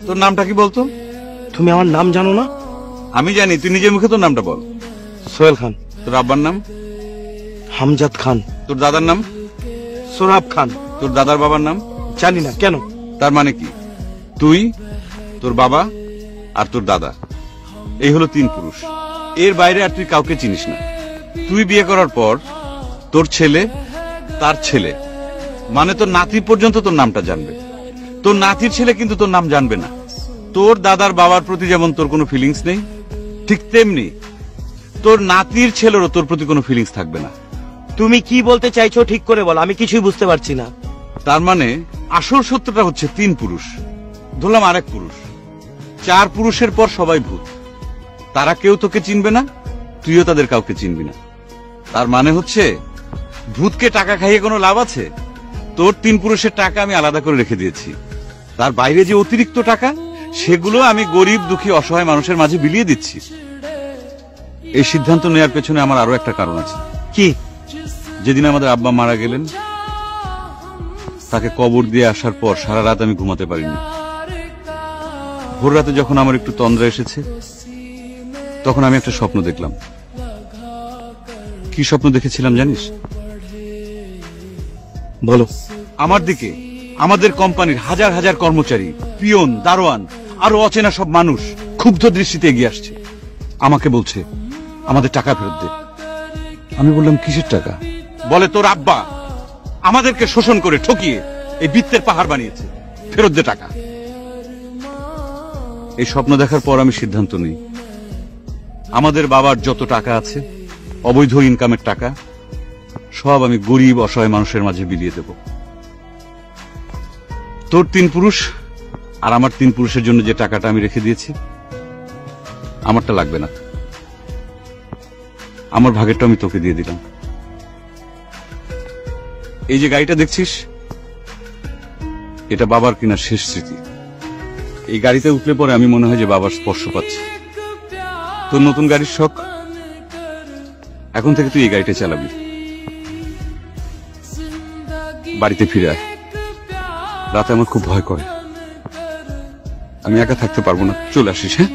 তোর নামটা কি বলতো? তুমি আমার নাম জানো না? আমি জানি, তুই নিজের মুখে তোর নামটা বল। সোহেল খান। তোর আব্বার নাম? হামজাদ খান। তোর দাদার নাম? সোরাব খান। তোর দাদার বাবার নাম? জানি না। কেন? তার মানে কি? তুই, তোর বাবা আর তোর দাদা, এই হলো 3 পুরুষ। এর বাইরে আর তুই কাউকে চিনিস না। তুই বিয়ে করার পর তোর ছেলে, তার ছেলে, মানে তোর নাতি পর্যন্ত তোর নামটা জানবে। তোর নাতির ছেলে কিন্তু তোর নাম জানবে না। তোর দাদার বাবার প্রতি যেমন তোর কোনো ফিলিংস নেই, ঠিক তেমনি তোর নাতির ছেলেরও তোর প্রতি কোনো ফিলিংস থাকবে না। তুমি কি বলতে চাইছো ঠিক করে বল, আমি কিছুই বুঝতে পারছি না। তার মানে আসল সত্যটা হচ্ছে 3 পুরুষ, ধরলাম আরেক পুরুষ। 4 পুরুষের পর সবাই ভূত। তারা কেউ তোকে চিনবে না, তুইও তাদের কাউকে চিনবি না। তার মানে হচ্ছে ভূতকে টাকা খাইয়ে কোনো লাভ আছে? তোর 3 পুরুষের টাকা আমি আলাদা করে রেখে দিয়েছি। তার বাইরে যে অতিরিক্ত টাকা, সেগুলো আমি গরিব দুঃখী অসহায় মানুষের মাঝে বিলিয়ে দিচ্ছি। এই সিদ্ধান্ত নেওয়ার পেছনে আমার আরো একটা কারণ আছে। কি? যেদিন আমাদের আব্বা মারা গেলেন, তাকে কবর দিয়ে আসার পর সারা রাত আমি ঘুমাতে পারিনি। ভোর রাতে যখন আমার একটু তন্দ্রা এসেছে, তখন আমি একটা স্বপ্ন দেখলাম। কি স্বপ্ন দেখেছিলাম জানিস? বলো। আমার দিকে আমাদের কোম্পানির হাজার হাজার কর্মচারী, পিয়ন, দারোয়ান, আরো অচেনা সব মানুষ ক্ষুব্ধ দৃষ্টিতে এগিয়ে আসছে। আমাকে বলছে আমাদের টাকা ফেরত দে। আমি বললাম কিসের টাকা? বলে তোর আব্বা আমাদেরকে শোষণ করে ঠকিয়ে এই বৃত্তের পাহাড় বানিয়েছে, ফেরত দে টাকা। এই স্বপ্ন দেখার পর আমি সিদ্ধান্ত নিই, আমাদের বাবার যত টাকা আছে, অবৈধ ইনকামের টাকা, সব আমি গরিব অসহায় মানুষের মাঝে বিলিয়ে দেব। তোর 3 পুরুষ আর আমার 3 পুরুষের জন্য যে টাকাটা আমি রেখে দিয়েছি, আমারটা লাগবে না। আমার ভাগেরটা আমি তোকে দিয়ে দিলাম। এই যে গাড়িটা দেখছিস, এটা বাবার কিনা শেষ স্মৃতি। এই গাড়িতে উঠলে পরে আমি মনে হয় যে বাবার স্পর্শ পাচ্ছি। তোর নতুন গাড়ির শখ, এখন থেকে তুই এই গাড়িটা চালাবি। বাড়িতে ফিরে আয়, রাতে আমার খুব ভয় করে, আমি একা থাকতে পারবো না। চলে আসিস। হ্যাঁ?